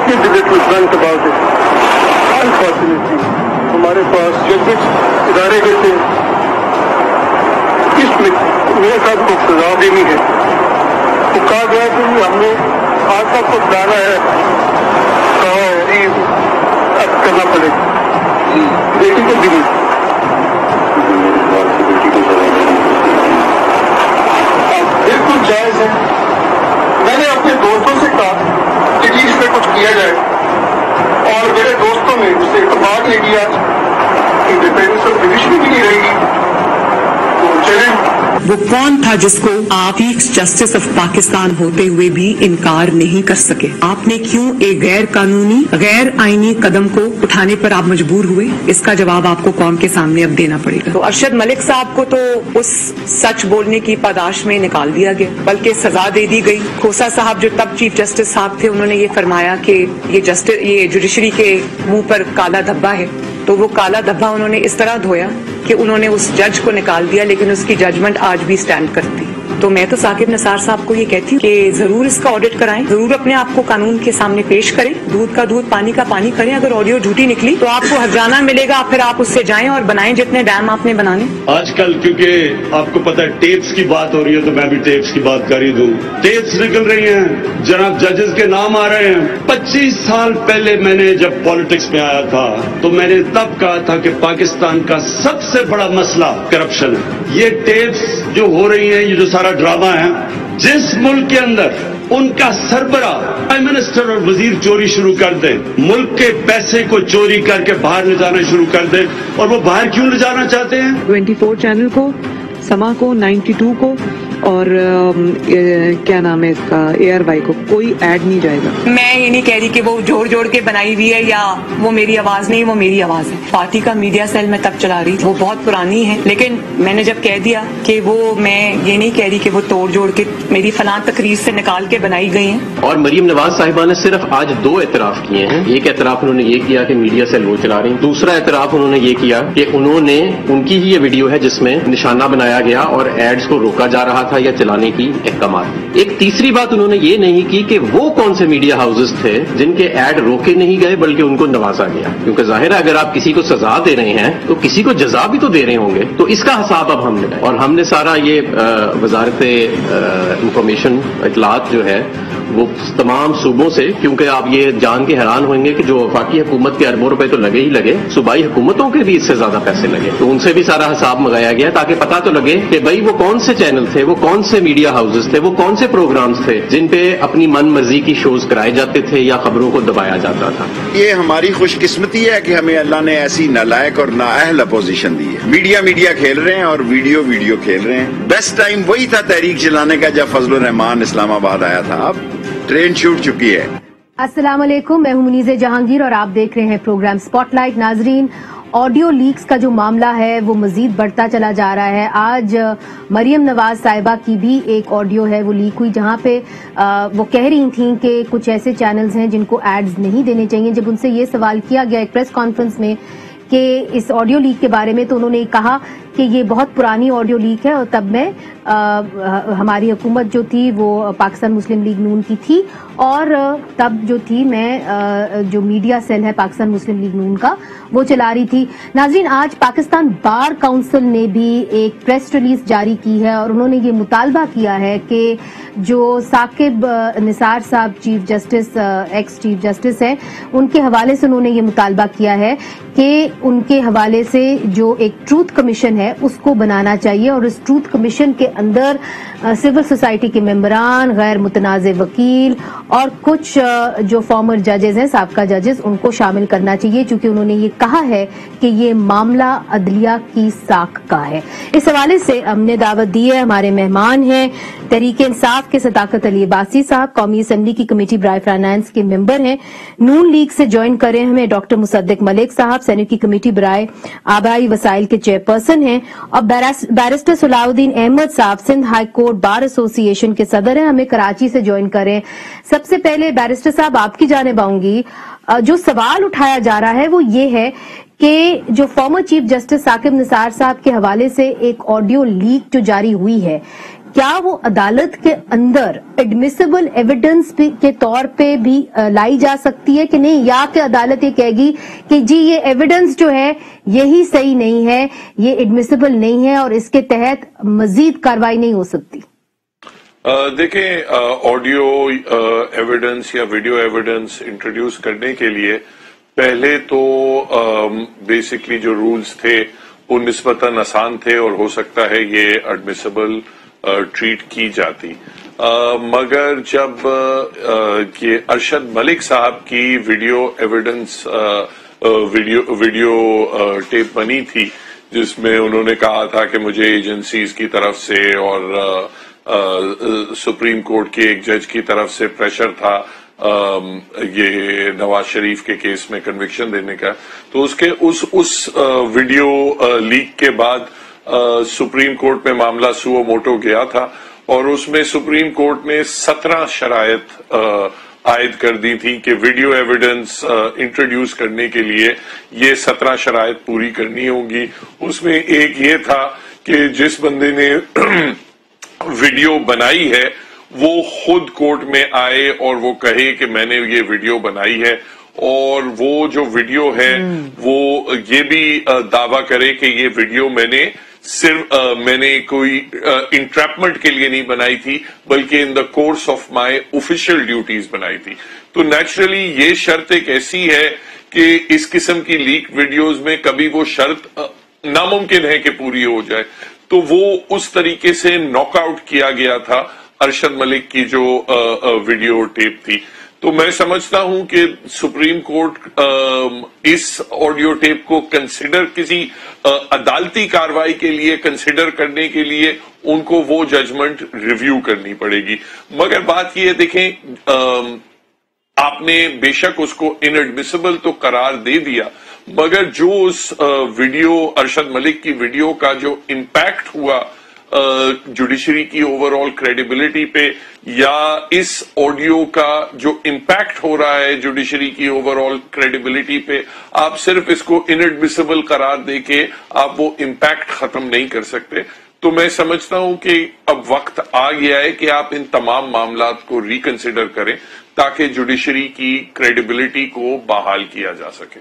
he did it was blunt about it. Unfortunately, हमारे पास जब इदारे के थे इसमें मेरे साथ को सजा देनी है तो कहा गया कि हमने आज तक कुछ डाला है कहा है अब करना पड़ेगा लेकिन तो भी बिल्कुल जायज है। मैंने अपने दोस्तों से कहा कि जी इसमें कुछ किया जाए और मेरे दोस्तों ने उससे इत्तेफाक नहीं किया, इंडिपेंडेंस ऑफ जुडिशरी भी नहीं रहेगी तो चलें। वो कौन था जिसको आप चीफ जस्टिस ऑफ पाकिस्तान होते हुए भी इनकार नहीं कर सके? आपने क्यों एक गैर कानूनी गैर आईनी कदम को उठाने पर आप मजबूर हुए? इसका जवाब आपको कौम के सामने अब देना पड़ेगा। तो अरशद मलिक साहब को तो उस सच बोलने की पादाश में निकाल दिया गया, बल्कि सजा दे दी गई। खोसा साहब जो तब चीफ जस्टिस साहब थे, उन्होंने ये फरमाया कि ये जुडिशरी के मुंह पर काला धब्बा है, तो वो काला धब्बा उन्होंने इस तरह धोया कि उन्होंने उस जज को निकाल दिया, लेकिन उसकी जजमेंट आज भी स्टैंड करती। तो मैं तो साकिब निसार साहब को ये कहती हूँ कि जरूर इसका ऑडिट कराएं, जरूर अपने आप को कानून के सामने पेश करें, दूध का दूध पानी का पानी करें। अगर ऑडियो झूठी निकली तो आपको हर्जाना मिलेगा, फिर आप उससे जाएं और बनाएं जितने डैम आपने बनाने। आजकल क्योंकि आपको पता है टेप्स की बात हो रही है तो मैं भी टेप्स की बात कर ही दूं। टेप्स निकल रही हैं, जनाब जजेस के नाम आ रहे हैं। 25 साल पहले मैंने जब पॉलिटिक्स में आया था तो मैंने तब कहा था कि पाकिस्तान का सबसे बड़ा मसला करप्शन है। ये टेप्स जो हो रही हैं, ये जो सारा ड्रामा है, जिस मुल्क के अंदर उनका सरबरा प्राइम मिनिस्टर और वजीर चोरी शुरू कर दे, मुल्क के पैसे को चोरी करके बाहर ले जाना शुरू कर दे, और वो बाहर क्यों ले जाना चाहते हैं? 24 चैनल को, समा को, 92 को और क्या नाम है इसका, ARY को कोई ऐड नहीं जाएगा। मैं ये नहीं कह रही कि वो जोड़ जोड़ के बनाई हुई है या वो मेरी आवाज नहीं, वो मेरी आवाज है। पार्टी का मीडिया सेल मैं तब चला रही थी, वो बहुत पुरानी है, लेकिन मैंने जब कह दिया कि वो, मैं ये नहीं कह रही कि वो तोड़ जोड़ के मेरी फलां तकरीर से निकाल के बनाई गई है। और मरीम नवाज साहिबा ने सिर्फ आज 2 एतराफ किए हैं। एक एतराफ उन्होंने ये किया कि मीडिया सेल वो चला रही, दूसरा एतराफ उन्होंने ये किया कि उन्होंने, उनकी ही ये वीडियो है जिसमें निशाना बनाया गया और एड्स को रोका जा रहा था या चलाने की अहकामात। एक तीसरी बात उन्होंने ये नहीं की कि वो कौन से मीडिया हाउसेस थे जिनके ऐड रोके नहीं गए बल्कि उनको नवाजा गया, क्योंकि जाहिर है अगर आप किसी को सजा दे रहे हैं तो किसी को जजा भी तो दे रहे होंगे। तो इसका हिसाब अब हमने, और हमने सारा ये वजारत इंफॉर्मेशन इतलात जो है वो तमाम सूबों से, क्योंकि आप ये जान के हैरान होंगे कि जो वफाकी हुकूमत के अरबों रुपए तो लगे ही लगे, सूबाई हुकूमतों के भी इससे ज्यादा पैसे लगे, तो उनसे भी सारा हिसाब मंगाया गया ताकि पता तो लगे कि भाई वो कौन से चैनल थे, वो कौन से मीडिया हाउसेस थे, वो कौन से प्रोग्राम्स थे जिन पे अपनी मन मर्जी की शोज कराए जाते थे या खबरों को दबाया जाता था। ये हमारी खुशकिस्मती है कि हमें अल्लाह ने ऐसी नालायक और नाअहल अपोजिशन दी है। मीडिया खेल रहे हैं और वीडियो खेल रहे हैं। बेस्ट टाइम वही था तहरीक चलाने का जब फजलुर रहमान इस्लामाबाद आया था। अब ट्रेन छूट चुकी है। अस्सलाम वालेकुम, मैं हूं मुनीज़े जहांगीर और आप देख रहे हैं प्रोग्राम स्पॉटलाइट। नाजरीन, ऑडियो लीक्स का जो मामला है वो मजीद बढ़ता चला जा रहा है। आज मरियम नवाज साहिबा की भी एक ऑडियो है वो लीक हुई, जहां पे वो कह रही थीं कि कुछ ऐसे चैनल्स हैं जिनको एड्स नहीं देने चाहिए। जब उनसे ये सवाल किया गया एक प्रेस कॉन्फ्रेंस में कि इस ऑडियो लीक के बारे में, तो उन्होंने कहा कि ये बहुत पुरानी ऑडियो लीक है और तब मैं हमारी हुकूमत जो थी वो पाकिस्तान मुस्लिम लीग नून की थी और तब जो थी मैं जो मीडिया सेल है पाकिस्तान मुस्लिम लीग नून का वो चला रही थी। नाज़रीन, आज पाकिस्तान बार काउंसिल ने भी एक प्रेस रिलीज जारी की है और उन्होंने ये मुतालबा किया है कि जो साकिब निसार साहब chief justice, ex chief justice है, उनके हवाले से उन्होंने ये मुतालबा किया है कि उनके हवाले से जो एक ट्रूथ कमीशन है उसको बनाना चाहिए और इस ट्रूथ कमीशन के अंदर सिविल सोसाइटी के मेंबरान, गैर मुतनाज़े वकील और कुछ जो फॉर्मर जजेस हैं, साबका जजेस, उनको शामिल करना चाहिए, क्योंकि उन्होंने ये कहा है कि ये मामला अदलिया की साख का है। इस हवाले से हमने दावत दी है। हमारे मेहमान हैं तहरीक इंसाफ के सदाकत अली अब्बासी साहब, कौमी असम्बली की कमेटी बराए फाइनेंस के मेंबर हैं। नून लीग से ज्वाइन कर रहे हैं हमें डॉक्टर मुसद्दिक मलिक साहब, सेनेट की कमेटी बराए आबाई वसाइल के चेयरपर्सन हैं, और बैरिस्टर सलाउद्दीन अहमद साहब Sindh high court bar association के सदर हैं, हमें कराची से ज्वाइन कर रहे हैं। सबसे पहले बैरिस्टर साहब आपकी जानिब आऊंगी। जो सवाल उठाया जा रहा है वो ये है कि जो former chief justice Saqib Nisar साहब के हवाले से एक ऑडियो लीक जो जारी हुई है, کیا وہ عدالت کے اندر ایڈمیسیبل ایویڈنس کے طور پہ بھی لائی جا سکتی ہے کہ نہیں، یا کہ عدالت یہ کہے گی کہ جی یہ ایویڈنس جو ہے یہی صحیح نہیں ہے، یہ ایڈمیسیبل نہیں ہے اور اس کے تحت مزید کارروائی نہیں ہو سکتی؟ دیکھیں، آڈیو ایویڈنس یا ویڈیو ایویڈنس انٹروڈیوس کرنے کے لیے پہلے تو بیسکلی جو رولز تھے وہ نسبتاً آسان تھے اور ہو سکتا ہے یہ ایڈمیسیبل ٹریٹ کی جاتی، مگر جب یہ ارشد ملک صاحب کی ویڈیو ایویڈنس ویڈیو ٹیپ بنی تھی جس میں انہوں نے کہا تھا کہ مجھے ایجنسیز کی طرف سے اور سپریم کورٹ کے ایک جج کی طرف سے پریشر تھا یہ نواز شریف کے کیس میں کنوکشن دینے کا، تو اس ویڈیو لیک کے بعد سپریم کورٹ میں معاملہ سو موٹو گیا تھا اور اس میں سپریم کورٹ نے 17 شرائط عائد کر دی تھی کہ ویڈیو ایویڈنس انٹروڈیوس کرنے کے لیے یہ 17 شرائط پوری کرنی ہوں گی۔ اس میں ایک یہ تھا کہ جس بندے نے ویڈیو بنائی ہے وہ خود کورٹ میں آئے اور وہ کہے کہ میں نے یہ ویڈیو بنائی ہے، اور وہ جو ویڈیو ہے وہ یہ بھی دعویٰ کرے کہ یہ ویڈیو میں نے کوئی انٹریپمنٹ کے لیے نہیں بنائی تھی بلکہ in the course of my official duties بنائی تھی۔ تو نیچرلی یہ شرط ایک ایسی ہے کہ اس قسم کی لیک ویڈیوز میں کبھی وہ شرط ناممکن ہے کہ پوری ہو جائے، تو وہ اس طریقے سے ناک آؤٹ کیا گیا تھا ارشد ملک کی جو ویڈیو ٹیپ تھی۔ تو میں سمجھتا ہوں کہ سپریم کورٹ اس آڈیو ٹیپ کو کنسیڈر کسی عدالتی کارروائی کے لیے کنسیڈر کرنے کے لیے ان کو وہ ججمنٹ ریویو کرنی پڑے گی، مگر بات یہ دیکھیں آپ نے بے شک اس کو ان ایڈمیسیبل تو قرار دے دیا، مگر جو اس ویڈیو ارشد ملک کی ویڈیو کا جو امپیکٹ ہوا جوڈیشری کی اوور آل کریڈیبلٹی پہ، یا اس آڈیو کا جو امپیکٹ ہو رہا ہے جوڈیشری کی اوور آل کریڈیبلٹی پہ، آپ صرف اس کو ان ایڈمیسیبل قرار دے کے آپ وہ امپیکٹ ختم نہیں کر سکتے۔ تو میں سمجھتا ہوں کہ اب وقت آ گیا ہے کہ آپ ان تمام معاملات کو ریکنسیڈر کریں تاکہ جوڈیشری کی کریڈیبلٹی کو بحال کیا جا سکے۔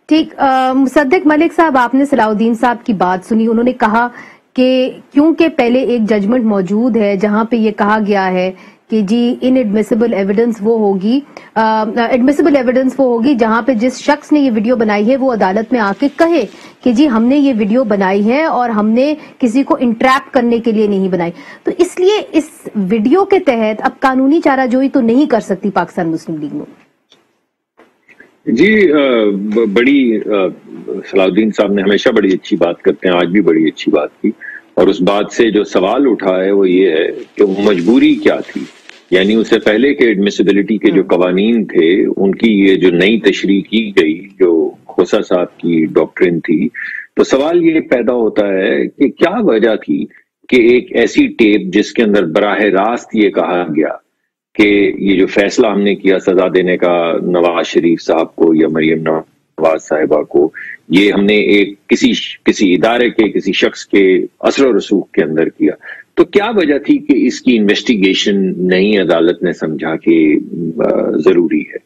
ٹھیک، مصدق ملک صاحب، آپ نے صلاح الدین صاحب کی بات سنی، انہوں نے کہا کہ کیونکہ پہلے ایک ججمنٹ موجود ہے جہاں پہ یہ کہا گیا ہے کہ جی ان ایڈمیسیبل ایویڈنس وہ ہوگی جہاں پہ جس شخص نے یہ ویڈیو بنائی ہے وہ عدالت میں آ کے کہے کہ جی ہم نے یہ ویڈیو بنائی ہے اور ہم نے کسی کو انٹریپ کرنے کے لیے نہیں بنائی، تو اس لیے اس ویڈیو کے تحت اب قانونی چارہ جوئی تو نہیں کر سکتی پاکستان مسلم لیگ میں؟ جی بڑی صلاح الدین صاحب نے ہمیشہ بڑی اچھی بات کرتے ہیں، آج بھی بڑی اچھی بات کی، اور اس بات سے جو سوال اٹھا ہے وہ یہ ہے کہ مجبوری کیا تھی، یعنی اس سے پہلے کے ایڈمیسیبلٹی کے جو قوانین تھے ان کی یہ جو نئی تشریح کی گئی جو خوسا صاحب کی ڈاکٹرن تھی، تو سوال یہ پیدا ہوتا ہے کہ کیا وجہ تھی کہ ایک ایسی ٹیپ جس کے اندر براہ راست یہ کہا گیا کہ یہ جو فیصلہ ہم نے کیا سزا دینے کا نواز شریف صاحب کو یا مریم نواز صاحبہ کو، یہ ہم نے ایک کسی ادارے کے کسی شخص کے اثر و رسوخ کے اندر کیا، تو کیا وجہ تھی کہ اس کی انویسٹیگیشن نئی عدالت نے سمجھا کہ ضروری ہے؟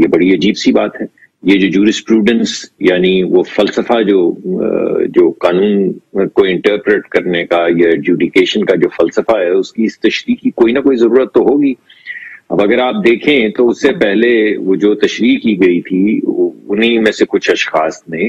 یہ بڑی عجیب سی بات ہے۔ یہ جو جورسپروڈنس یعنی وہ فلسفہ جو قانون کو انٹرپریٹ کرنے کا یا ایڈجوڈیکیشن کا جو فلسفہ ہے، اس کی اس تشریح کی کوئی نہ کوئی ضرورت تو ہوگی۔ اب اگر آپ دیکھیں تو اس سے پہلے وہ جو تشریح کی گئی تھی انہی میں سے کچھ اشخاص نے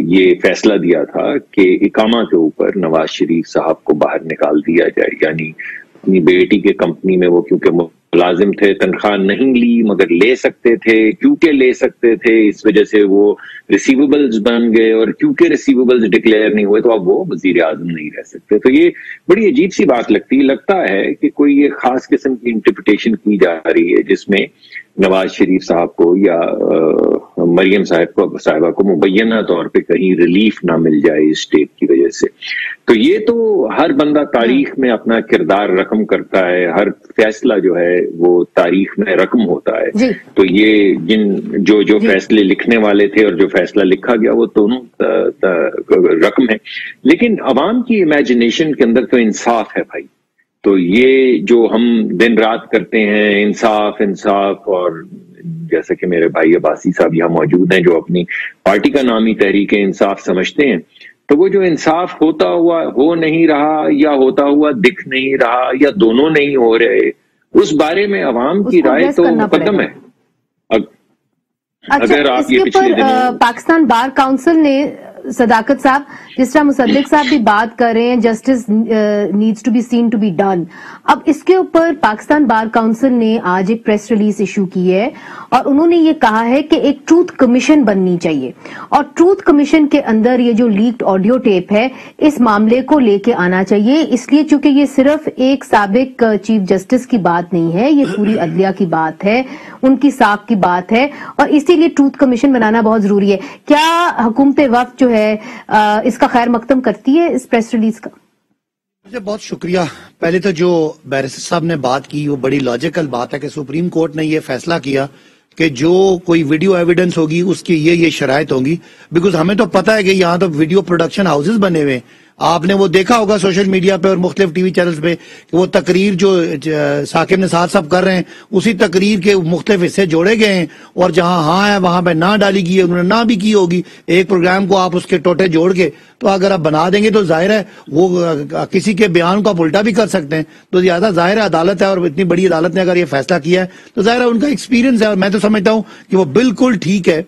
یہ فیصلہ دیا تھا کہ اقامہ کے اوپر نواز شریف صاحب کو باہر نکال دیا جائے، یعنی اپنی بیٹی کے کمپنی میں وہ کیونکہ ملازم تھے، تنخواہ نہیں لی مگر لے سکتے تھے، کیونکہ لے سکتے تھے اس وجہ سے وہ ریسیویبلز بن گئے، اور کیونکہ ریسیویبلز ڈکلیئر نہیں ہوئے تو اب وہ وزیر اعظم نہیں رہ سکتے۔ تو یہ بڑی عجیب سی بات لگتا ہے کہ کوئی یہ خاص قسم کی انٹرپریٹیشن کی جا رہی ہے جس میں نواز شریف صاحب کو یا مریم صاحبہ کو مبینہ طور پہ کہیں ریلیف نہ مل جائے اس ٹیپ کی وجہ سے. تو یہ تو ہر بندہ تاریخ میں اپنا کردار رقم کرتا ہے, ہر فیصلہ جو ہے وہ تاریخ میں رقم ہوتا ہے. تو یہ جو فیصلے لکھنے والے تھے اور جو فیصلہ لکھا گیا وہ دونوں رقم ہے, لیکن عوام کی امیجنیشن کے اندر تو انصاف ہے بھائی. تو یہ جو ہم دن رات کرتے ہیں انصاف اور جیسا کہ میرے بھائی عباسی صاحب یہاں موجود ہیں جو اپنی پارٹی کا نام ہی تحریک انصاف سمجھتے ہیں, تو وہ جو انصاف ہوتا ہوا ہو نہیں رہا یا ہوتا ہوا دکھ نہیں رہا یا دونوں نہیں ہو رہے, اس بارے میں عوام کی رائے تو مقدم ہے. اگر آپ یہ پچھلے دنوں پاکستان بار کاؤنسل نے صداقت صاحب جس طرح مصدق صاحب بھی بات کر رہے ہیں justice needs to be seen to be done, اب اس کے اوپر پاکستان بار کاؤنسل نے آج ایک پریس ریلیز ایشو کی ہے اور انہوں نے یہ کہا ہے کہ ایک ٹروتھ کمیشن بننی چاہیے اور ٹروتھ کمیشن کے اندر یہ جو لیکڈ آڈیو ٹیپ ہے اس معاملے کو لے کے آنا چاہیے, اس لیے چونکہ یہ صرف ایک سابق چیف جسٹس کی بات نہیں ہے, یہ پوری عدلیہ کی بات ہے, ان کی ساکھ کی بات ہے اور اسی لیے ٹروتھ کمیشن بنانا بہت ضروری ہے. کیا حکومت وفد جو ہے اس کا خیر مقدم کرتی ہے اس پریس ریلیز کا؟ مجھے بہت شکریہ. پہلے تو جو بیرسٹر صاحب نے بات کی وہ بڑی لاجیکل بات ہے کہ سپریم کورٹ نے یہ فیصلہ کیا کہ جو کوئی ویڈیو ایویڈنس ہوگی اس کی یہ شرائط ہوں گی, بیکاز ہمیں تو پتہ ہے کہ یہاں تو ویڈیو پروڈکشن ہاؤسز بنے ہوئے ہیں. آپ نے وہ دیکھا ہوگا سوشل میڈیا پہ اور مختلف ٹی وی چینلز پہ کہ وہ تقریر جو ثاقب نثار صاحب کر رہے ہیں اسی تقریر کے مختلف حصے جوڑے گئے ہیں اور جہاں ہاں ہے وہاں پہ نہ ڈالی گئی ہے, انہوں نے نہ بھی کی ہوگی. ایک پروگرام کو آپ اس کے ٹوٹے جوڑ کے تو اگر آپ بنا دیں گے تو ظاہر ہے وہ کسی کے بیان کو آپ الٹا بھی کر سکتے ہیں. تو زیادہ ظاہر ہے عدالت ہے اور اتنی بڑی عدالت نے اگر یہ فیصلہ کیا ہے تو ظاہر ہے ان کا ایکسپیرینس ہے اور میں تو سمجھتا ہوں کہ وہ بالکل ٹھیک ہے.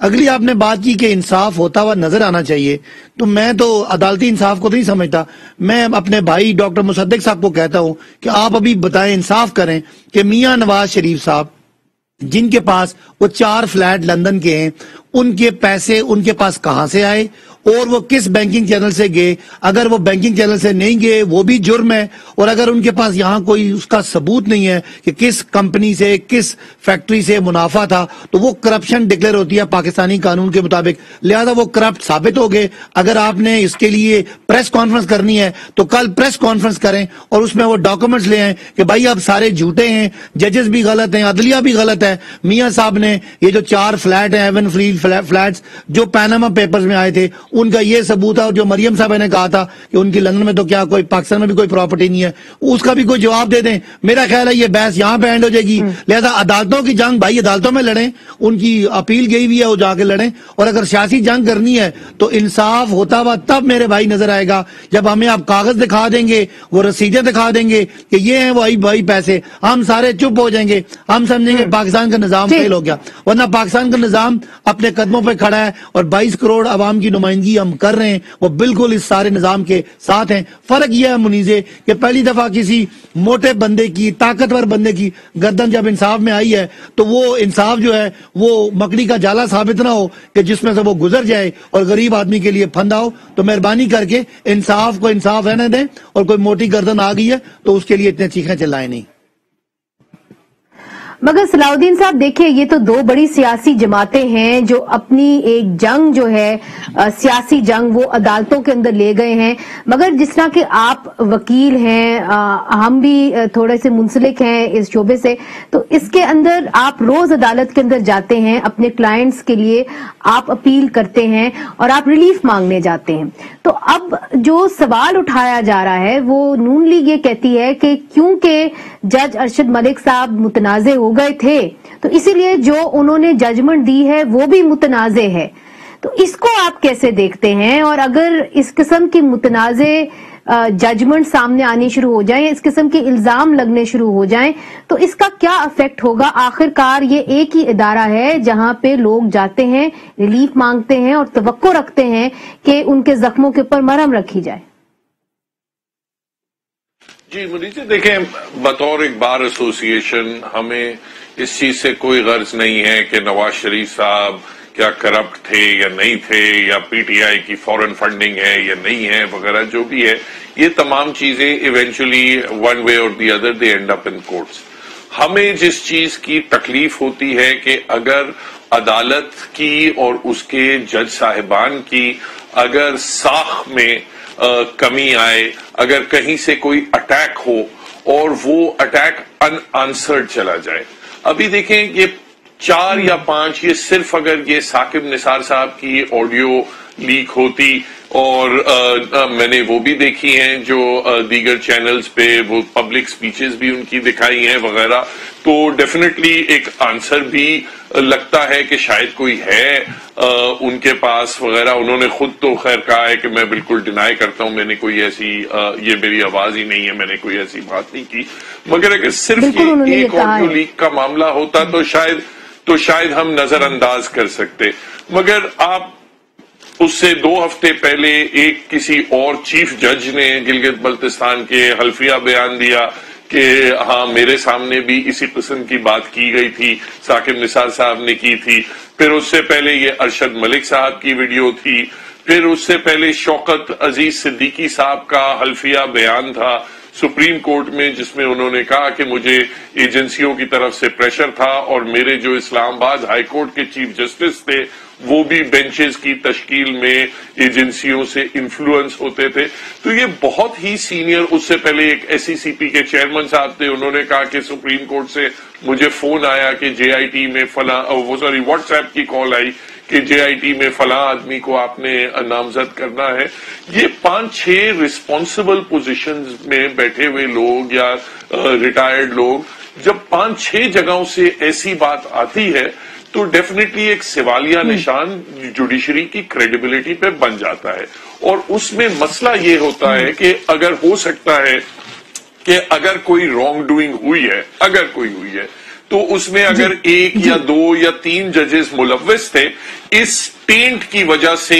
اگلی آپ نے بات کی کہ انصاف ہوتا ہوا نظر آنا چاہیے, تو میں تو عدالتی انصاف کو نہیں سمجھتا. میں اپنے بھائی ڈاکٹر مصدق صاحب کو کہتا ہوں کہ آپ ابھی بتائیں, انصاف کریں کہ میاں نواز شریف صاحب جن کے پاس وہ 4 فلیٹ لندن کے ہیں, ان کے پیسے ان کے پاس کہاں سے آئے اور وہ کس بینکنگ چینل سے گئے. اگر وہ بینکنگ چینل سے نہیں گئے وہ بھی جرم ہے, اور اگر ان کے پاس یہاں کوئی اس کا ثبوت نہیں ہے کہ کس کمپنی سے کس فیکٹری سے منافع تھا تو وہ کرپشن ڈکلیئر ہوتی ہے پاکستانی قانون کے مطابق, لہذا وہ کرپٹ ثابت ہو گئے. اگر آپ نے اس کے لیے پریس کانفرنس کرنی ہے تو کل پریس کانفرنس کریں اور اس میں وہ ڈاکومنٹس لے آئیں کہ بھائی آپ سارے جھوٹے ہیں, ججز بھی غلط ہیں, عدلیہ بھی غلط ہے. میاں صاحب نے یہ جو 4 فلیٹ ہیں ایون فریل فلیٹس جو پیناما پیپرز میں آئے تھے ان کا یہ ثبوت ہے, اور جو مریم صاحب نے کہا تھا کہ ان کی لندن میں تو کیا کوئی پاکستان میں بھی کوئی پراپرٹی نہیں ہے, اس کا بھی کوئی جواب دے دیں. میرا خیال ہے یہ بحث یہاں پہ اینڈ ہو جائے گی. لہذا عدالتوں کی جنگ بھائی عدالتوں میں لڑیں, ان کی اپیل گئی ہوئی ہے وہ جا کے لڑیں, اور اگر سیاسی جنگ کرنی ہے تو انصاف ہوتا ہوا تب میرے بھائی نظر آئے گا جب ہمیں آپ کاغذ دکھا دیں گے, وہ رسیدیں دکھا دیں گے کہ یہ ہیں وہی بھائی پیسے, ہم سارے چپ ہو جائیں گے, ہم سمجھیں گے پاکستان کا نظام فیل ہو گیا. ورنہ پاکستان کا نظام اپنے قدموں پہ کھڑا ہے اور 22 کروڑ عوام کی نمائندگی ہم کر رہے ہیں, وہ بالکل اس سارے نظام کے ساتھ ہیں. فرق یہ ہے منیزے کہ پہلی دفعہ کسی موٹے بندے کی طاقتور بندے کی گردن جب انصاف میں آئی ہے تو وہ انصاف جو ہے وہ مکڑی کا جالا ثابت نہ ہو کہ جس میں سے وہ گزر جائے اور غریب آدمی کے لیے پھندا ہو. تو مہربانی کر کے انصاف کو انصاف رہنے دیں, اور کوئی موٹی گردن آ گئی ہے تو اس کے لیے اتنے چیخیں چلائیں نہیں. مگر صلاح الدین صاحب دیکھیں یہ تو 2 بڑی سیاسی جماعتیں ہیں جو اپنی ایک جنگ جو ہے سیاسی جنگ وہ عدالتوں کے اندر لے گئے ہیں. مگر جس طرح کہ آپ وکیل ہیں, ہم بھی تھوڑے سے منسلک ہیں اس شعبے سے, تو اس کے اندر آپ روز عدالت کے اندر جاتے ہیں, اپنے کلائنٹس کے لیے آپ اپیل کرتے ہیں اور آپ ریلیف مانگنے جاتے ہیں. تو اب جو سوال اٹھایا جا رہا ہے وہ نون لیگ یہ کہتی ہے کہ کیونکہ جج ارشد ملک صاحب متنازع ہو گئے تھے تو اسی لیے جو انہوں نے ججمنٹ دی ہے وہ بھی متنازع ہے. تو اس کو آپ کیسے دیکھتے ہیں, اور اگر اس قسم کی متنازع ججمنٹ سامنے آنی شروع ہو جائیں, اس قسم کے الزام لگنے شروع ہو جائیں تو اس کا کیا افیکٹ ہوگا؟ آخر کار یہ ایک ہی ادارہ ہے جہاں پہ لوگ جاتے ہیں, ریلیف مانگتے ہیں اور توقع رکھتے ہیں کہ ان کے زخموں کے اوپر مرہم رکھی جائے. جی منیجی دیکھیں, بطور ایک بار ایسوسی ایشن ہمیں اس چیز سے کوئی غرض نہیں ہے کہ نواز شریف صاحب کیا کرپٹ تھے یا نہیں تھے, یا پی ٹی آئی کی فورن فنڈنگ ہے یا نہیں ہے وغیرہ جو بھی ہے. یہ تمام چیزیں ایونچولی ون وے اور the other they and up in courts. हमें जिस चीज की तकलीफ होती है कि अगर अदालत की और उसके जज साहिबान की अगर साख में कमी आए, अगर कहीं से कोई अटैक हो और वो अटैक अनआंसर्ड चला जाए। अभी देखें ये 4 या 5, ये सिर्फ अगर ये साकिब निसार साहब की ऑडियो लीक होती और मैंने वो भी देखी हैं जो दीगर चैनल्स पे वो पब्लिक स्पीचेस भी उनकी दिखाई हैं वगैरह, तो डेफिनेटली एक आंसर भी लगता है कि शायद कोई है उनके पास वगैरह। उन्होंने खुद तो खैर कहा है कि मैं बिल्कुल डिनाई करता हूं, मैंने कोई ऐसी ये मेरी आवाज ही नहीं है, मैंने कोई ऐसी बात नहीं की। मगर अगर सिर्फ ये एक ऑडियो लीक का मामला होता तो शायद हम नजरअंदाज कर सकते। मगर आप उससे 2 हफ्ते पहले एक किसी और चीफ जज ने गिलगित बल्तिस्तान के हल्फिया बयान दिया कि हाँ मेरे सामने भी इसी किस्म की बात की गई थी, साकिब निसार साहब ने की थी। फिर उससे पहले ये अरशद मलिक साहब की वीडियो थी। फिर उससे पहले शौकत अजीज सिद्दीकी साहब का हल्फिया बयान था सुप्रीम कोर्ट में, जिसमें उन्होंने कहा कि मुझे एजेंसियों की तरफ से प्रेशर था और मेरे जो इस्लामाबाद हाई कोर्ट के चीफ जस्टिस थे वो भी बेंचेस की तश्कील में एजेंसियों से इन्फ्लुएंस होते थे। तो ये बहुत ही सीनियर, उससे पहले एक एसईसीपी के चेयरमैन साहब थे, उन्होंने कहा कि सुप्रीम कोर्ट से मुझे फोन आया कि जेआईटी में व्हाट्सएप की कॉल आई कि जेआईटी में फलां आदमी को आपने नामजद करना है। ये 5-6 रिस्पॉन्सिबल पोजीशंस में बैठे हुए लोग या रिटायर्ड लोग, जब 5-6 जगहों से ऐसी बात आती है तो डेफिनेटली एक सवालिया निशान जुडिशरी की क्रेडिबिलिटी पे बन जाता है। और उसमें मसला ये होता है कि अगर हो सकता है कि अगर कोई रॉन्ग डूइंग हुई है तो उसमें अगर 1 या 2 या 3 जजेस मुलव्विस थे, इस टेंट की वजह से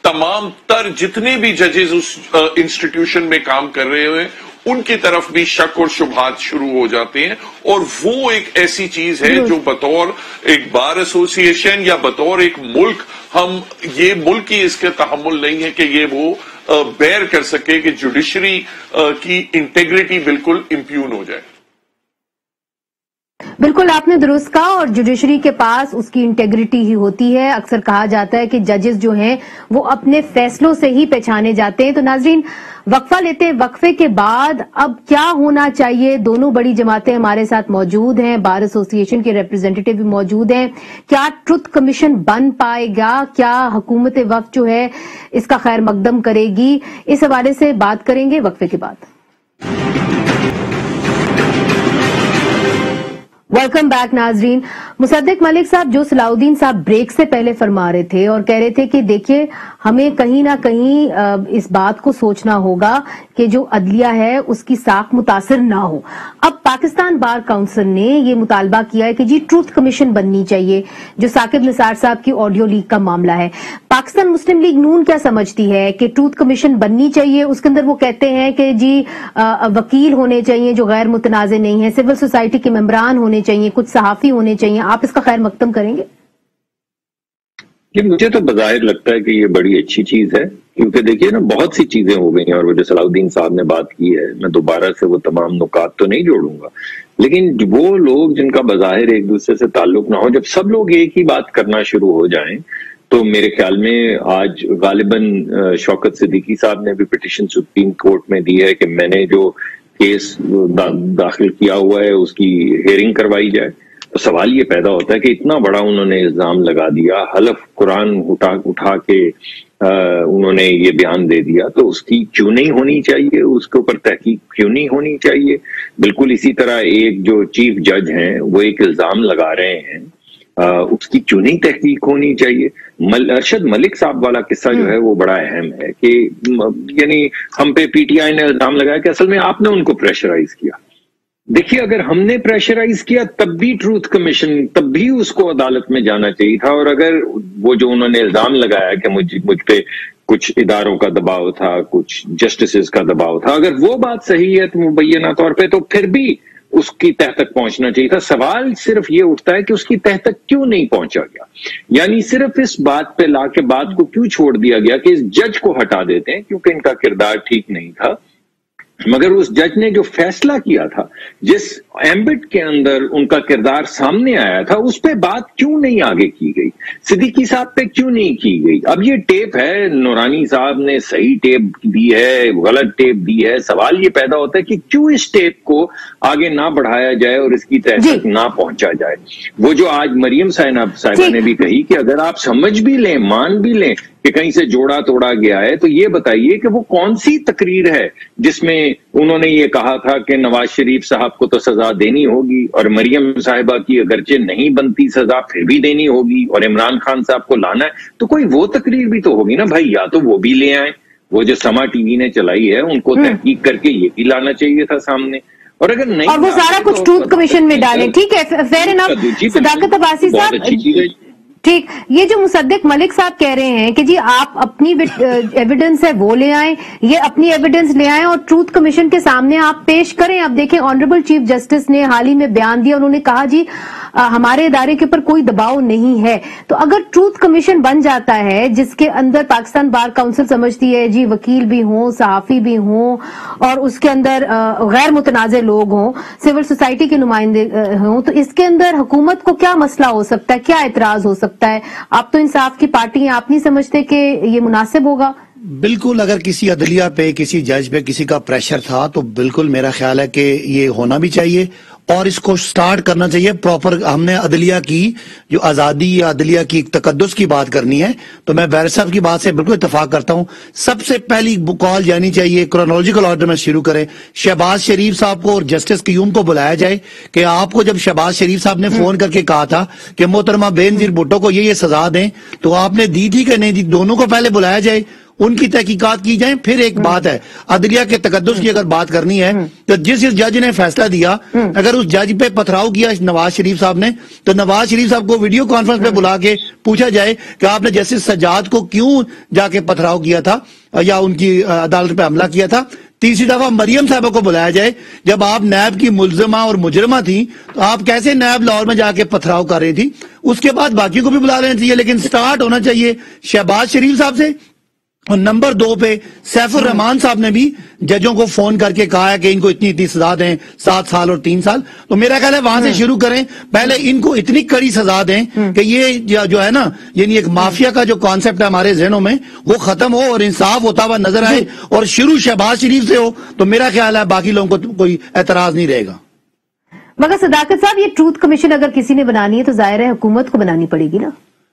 तमाम तर जितने भी जजेस उस इंस्टीट्यूशन में काम कर रहे हुए उनकी तरफ भी शक और शुबहात शुरू हो जाते हैं। और वो एक ऐसी चीज है जो बतौर एक बार एसोसिएशन या बतौर एक मुल्क, हम ये मुल्क ही इसके तहम्मुल नहीं है कि ये वो बेयर कर सके कि जुडिशरी की इंटेग्रिटी बिल्कुल इंप्यून हो जाए। बिल्कुल आपने दुरुस्त कहा, और जुडिशरी के पास उसकी इंटेग्रिटी ही होती है। अक्सर कहा जाता है कि जजेस जो हैं वो अपने फैसलों से ही पहचाने जाते हैं। तो नाजरीन वक्फा लेते हैं, वक्फे के बाद अब क्या होना चाहिए? दोनों बड़ी जमातें हमारे साथ मौजूद हैं, बार एसोसिएशन के रिप्रेजेंटेटिव भी मौजूद हैं। क्या ट्रुथ कमीशन बन पाएगा? क्या हुकूमत वक्फ जो है इसका खैर मकदम करेगी? इस हवाले से बात करेंगे वक्फे के बाद। वेलकम बैक नाजरीन। मुसद्दिक मलिक साहब, जो सलाउद्दीन साहब ब्रेक से पहले फरमा रहे थे और कह रहे थे कि देखिए हमें कहीं ना कहीं इस बात को सोचना होगा कि जो अदलिया है उसकी साख मुतासिर ना हो। अब पाकिस्तान बार काउंसिल ने ये मुतालबा किया है कि जी ट्रूथ कमीशन बननी चाहिए, जो साकिब निसार साहब की ऑडियो लीक का मामला है। पाकिस्तान मुस्लिम लीग नून क्या समझती है कि ट्रूथ कमीशन बननी चाहिए? उसके अंदर वो कहते हैं कि जी वकील होने चाहिए जो गैर मुतनाज़े नहीं है, सिविल सोसाइटी के मेंबरान होने चाहिए, कुछ सहाफी होने चाहिए। आप इसका खैर मकदम करेंगे? मुझे तो बज़ाहिर लगता है कि ये बड़ी अच्छी चीज है, क्योंकि देखिए ना बहुत सी चीजें हो गई हैं और वो जो सलाउद्दीन साहब ने बात की है, मैं दोबारा से वो तमाम नुकात तो नहीं जोड़ूंगा, लेकिन वो लोग जिनका बज़ाहिर एक दूसरे से ताल्लुक ना हो, जब सब लोग एक ही बात करना शुरू हो जाएं तो मेरे ख्याल में आज गालिबन शौकत सिद्दीकी साहब ने भी पिटिशन सुप्रीम कोर्ट में दी है कि मैंने जो केस दाखिल किया हुआ है उसकी हेयरिंग करवाई जाए। तो सवाल ये पैदा होता है कि इतना बड़ा उन्होंने इल्जाम लगा दिया, हलफ कुरान उठा के उन्होंने ये बयान दे दिया, तो उसकी क्यों नहीं होनी चाहिए, उसके ऊपर तहकीक क्यों नहीं होनी चाहिए? बिल्कुल इसी तरह एक जो चीफ जज हैं वो एक इल्जाम लगा रहे हैं, उसकी क्यों नहीं तहकीक होनी चाहिए? अरशद मलिक साहब वाला किस्सा जो है वो बड़ा अहम है कि यानी हम पे पीटीआई ने इल्जाम लगाया कि असल में आपने उनको प्रेशराइज किया। देखिए अगर हमने प्रेशराइज किया तब भी ट्रूथ कमीशन, तब भी उसको अदालत में जाना चाहिए था। और अगर वो जो उन्होंने इल्जाम लगाया कि मुझ पे कुछ इदारों का दबाव था, कुछ जस्टिस का दबाव था, अगर वो बात सही है तो मुबैना तौर पे तो फिर भी उसकी तह तक पहुंचना चाहिए था। सवाल सिर्फ ये उठता है कि उसकी तह तक क्यों नहीं पहुंचा गया, यानी सिर्फ इस बात पे लाके बात को क्यों छोड़ दिया गया कि इस जज को हटा देते हैं क्योंकि इनका किरदार ठीक नहीं था। مگر اس جج نے جو فیصلہ کیا تھا، جس ایمبٹ کے اندر ان کا کردار سامنے آیا تھا، اس پہ بات کیوں نہیں آگے کی گئی؟ صدیقی صاحب پہ کیوں نہیں کی گئی؟ اب یہ ٹیپ ہے، نورانی صاحب نے صحیح ٹیپ دی ہے، غلط ٹیپ دی ہے، سوال یہ پیدا ہوتا ہے کہ کیوں اس ٹیپ کو آگے نہ بڑھایا جائے اور اس کی تہ تک نہ پہنچا جائے۔ وہ جو آج مریم صاحبہ نے بھی کہی کہ اگر آپ سمجھ بھی لیں، مان بھی لیں کہ کہیں سے جوڑا توڑا گیا ہے، تو یہ بتائیے کہ وہ کون سی تقریر ہے جس میں انہوں نے یہ کہا تھا کہ نواز شریف صاحب کو تو سزا دینی ہوگی اور مریم صاحبہ کی اگرچہ نہیں بنتی سزا پھر بھی دینی ہوگی اور عمران خان صاحب کو لانا ہے، تو کوئی وہ تقریر بھی تو ہوگی نا بھائی، یا تو وہ بھی لے آئیں، وہ جو سما ٹی وی نے چلائی ہے ان کو تحقیق کر کے یہ بھی لانا چاہیے تھا سامنے، اور اگر نہیں اور وہ سارا کچھ ٹروتھ کمیشن میں ڈالیں۔ ٹھیک ہے، فیئر انف صداقت عباسی صاحب، ٹھیک، یہ جو مصدق ملک صاحب کہہ رہے ہیں کہ جی آپ اپنی ایویڈنس ہے وہ لے آئیں، یہ اپنی ایویڈنس لے آئیں اور ٹروتھ کمیشن کے سامنے آپ پیش کریں۔ اب دیکھیں آنریبل چیف جسٹس نے حال ہی میں بیان دیا، انہوں نے کہا جی ہمارے ادارے کے اوپر کوئی دباؤ نہیں ہے۔ تو اگر ٹروتھ کمیشن بن جاتا ہے جس کے اندر پاکستان بار کاؤنسل سمجھتی ہے جی وکیل بھی ہوں، صحافی بھی ہوں، اور اس کے اندر غیر متنازع لوگ ہوں، سول سوسائٹی کے نمائندے ہوں، تو اس کے اندر حکومت کو کیا مسئلہ ہو سکتا ہے، کیا اعتراض ہو سکتا ہے؟ آپ تو انصاف کی پارٹی ہیں، آپ نہیں سمجھتے کہ یہ مناسب ہوگا؟ بالکل، اگر کسی عدلیہ پہ، کسی جج پہ کسی کا پریشر تھا تو بالکل میرا خیال ہے کہ یہ ہونا بھی چاہیے اور اس کو سٹارٹ کرنا چاہیے پراپر۔ ہم نے عدلیہ کی جو آزادی یا عدلیہ کی تقدس کی بات کرنی ہے تو میں بیر صاحب کی بات سے بالکل اتفاق کرتا ہوں۔ سب سے پہلی کال جانی چاہیے، کرونالوجیکل آرڈر میں شروع کریں، شہباز شریف صاحب کو اور جسٹس قیوم کو بلایا جائے کہ آپ کو جب شہباز شریف صاحب نے فون کر کے کہا تھا کہ محترمہ بینظیر بھٹو کو یہ سزا دیں تو آپ نے دی تھی کہ نہیں دی؟ دونوں کو پہلے بلایا جائے، ان کی تحقیقات کی جائیں، پھر ایک بات ہے عدلیہ کے تقدس کی اگر بات کرنی ہے تو جس جج نے فیصلہ دیا اگر اس جج پہ پتھراؤ کیا نواز شریف صاحب نے تو نواز شریف صاحب کو ویڈیو کانفرنس پہ بلا کے پوچھا جائے کہ آپ نے جسٹس سجاد کو کیوں جا کے پتھراؤ کیا تھا یا ان کی عدالت پہ حملہ کیا تھا۔ تیسری دفعہ مریم صاحبہ کو بلایا جائے، جب آپ نیب کی ملزمہ اور مجرمہ تھیں تو آپ کیسے نیب لاہور میں جا کے پتھراؤ کر رہی تھی؟ اس کے بعد باقی کو بھی بلا لینا چاہیے، لیکن سٹارٹ ہونا چاہیے شہباز شریف صاحب سے۔ اور نمبر 2 پہ سیف الرحمان صاحب نے بھی ججوں کو فون کر کے کہا ہے کہ ان کو اتنی سزا دیں، 7 سال اور 3 سال۔ تو میرا خیال ہے وہاں سے شروع کریں، پہلے ان کو اتنی کڑی سزا دیں کہ یہ جو ہے نا، یعنی ایک مافیا کا جو کانسیپٹ ہے ہمارے ذہنوں میں وہ ختم ہو اور انصاف ہوتا ہوا نظر آئے، اور شروع شہباز شریف سے ہو تو میرا خیال ہے باقی لوگوں کو کوئی اعتراض نہیں رہے گا۔ مگر صداقت صاحب یہ ٹروتھ کمیشن اگر کسی نے بنانی ہے تو ظاہر ہے حکومت کو بنانی پڑے گی نا؟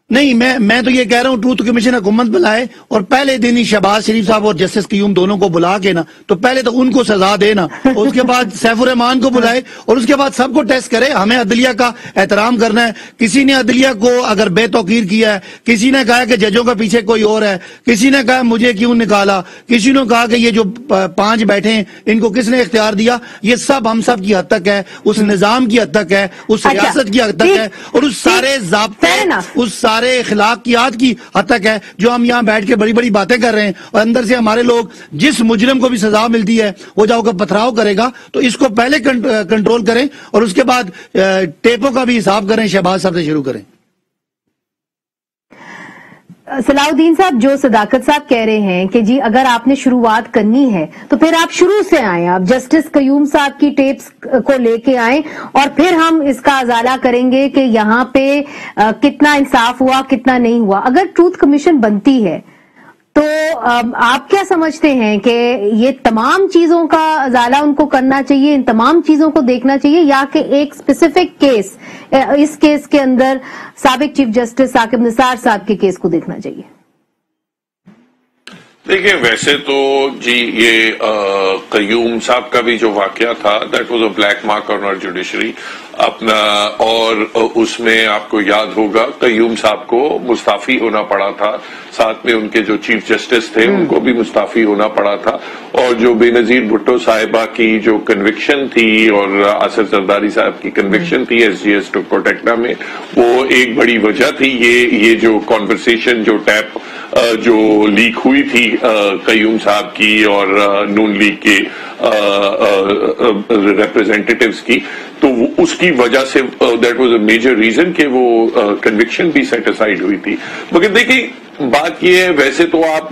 نہیں، میں تو یہ کہہ رہا ہوں ٹروتھ کمیشن حکومت بلائے اور پہلے دن ہی شہباز شریف صاحب اور جسٹس قیوم دونوں کو بلا کے نا، تو پہلے تو ان کو سزا دے نا، اس کے بعد سیف الرحمان کو بلائے اور اس کے بعد سب کو ٹیسٹ کرے۔ ہمیں عدلیہ کا احترام کرنا ہے۔ کسی نے عدلیہ کو اگر بے توقیر کیا ہے، کسی نے کہا کہ ججوں کا پیچھے کوئی اور ہے، کسی نے کہا مجھے کیوں نکالا، کسی نے کہا کہ یہ جو 5 بیٹھے ہیں ان کو کس نے اختیار دیا، یہ سب ہم سب کی حد تک ہے، اس نظام کی حد تک ہے، اس ریاست کی حد تک ہے، اور اس سارے ضابطے، اس سارے اخلاقیات کی حد تک ہے جو ہم یہاں بیٹھ کے بڑی بڑی باتیں کر رہے ہیں، اور اندر سے ہمارے لوگ جس مجرم کو بھی سزا ملتی ہے وہ جاؤ کر پتھراؤ کرے گا، تو اس کو پہلے کنٹرول کریں اور اس کے بعد ٹیپوں کا بھی حساب کریں۔ شہباز صاحب سے شروع کریں۔ صلاح الدین صاحب، جو صداقت صاحب کہہ رہے ہیں کہ جی اگر آپ نے شروعات کرنی ہے تو پھر آپ شروع سے آئیں، آپ جسٹس قیوم صاحب کی ٹیپس کو لے کے آئیں اور پھر ہم اس کا ازالہ کریں گے کہ یہاں پہ کتنا انصاف ہوا کتنا نہیں ہوا۔ اگر ٹروتھ کمیشن بنتی ہے تو آپ کیا سمجھتے ہیں کہ یہ تمام چیزوں کا ازالہ ان کو کرنا چاہیے، ان تمام چیزوں کو دیکھنا چاہیے، یا کہ ایک اسپیسیفک کیس، اس کیس کے اندر سابق چیف جسٹس ثاقب نثار صاحب کے کیس کو دیکھنا چاہیے؟ دیکھیں، ویسے تو جی یہ قیوم صاحب کا بھی جو واقعہ تھا that was a black mark on our judiciary اپنا، اور اس میں آپ کو یاد ہوگا قیوم صاحب کو مستعفی ہونا پڑا تھا، ساتھ میں ان کے جو چیف جسٹس تھے ان کو بھی مستعفی ہونا پڑا تھا، اور جو بے نظیر بھٹو صاحبہ کی جو کنوکشن تھی اور آصف زرداری صاحب کی کنوکشن تھی ایس جی ایس ٹو پروٹیکٹا میں، وہ ایک بڑی وجہ تھی یہ جو کانورسیشن جو ٹیپ جو لیک ہوئی تھی قیوم صاحب کی اور نون لیگ کے ریپرزینٹیٹیوز کی، تو اس کی وجہ سے that was a major reason کہ وہ کنوکشن بھی سیٹ اسائڈ ہوئی تھی۔ مگر دیکھیں बात ये है, वैसे तो आप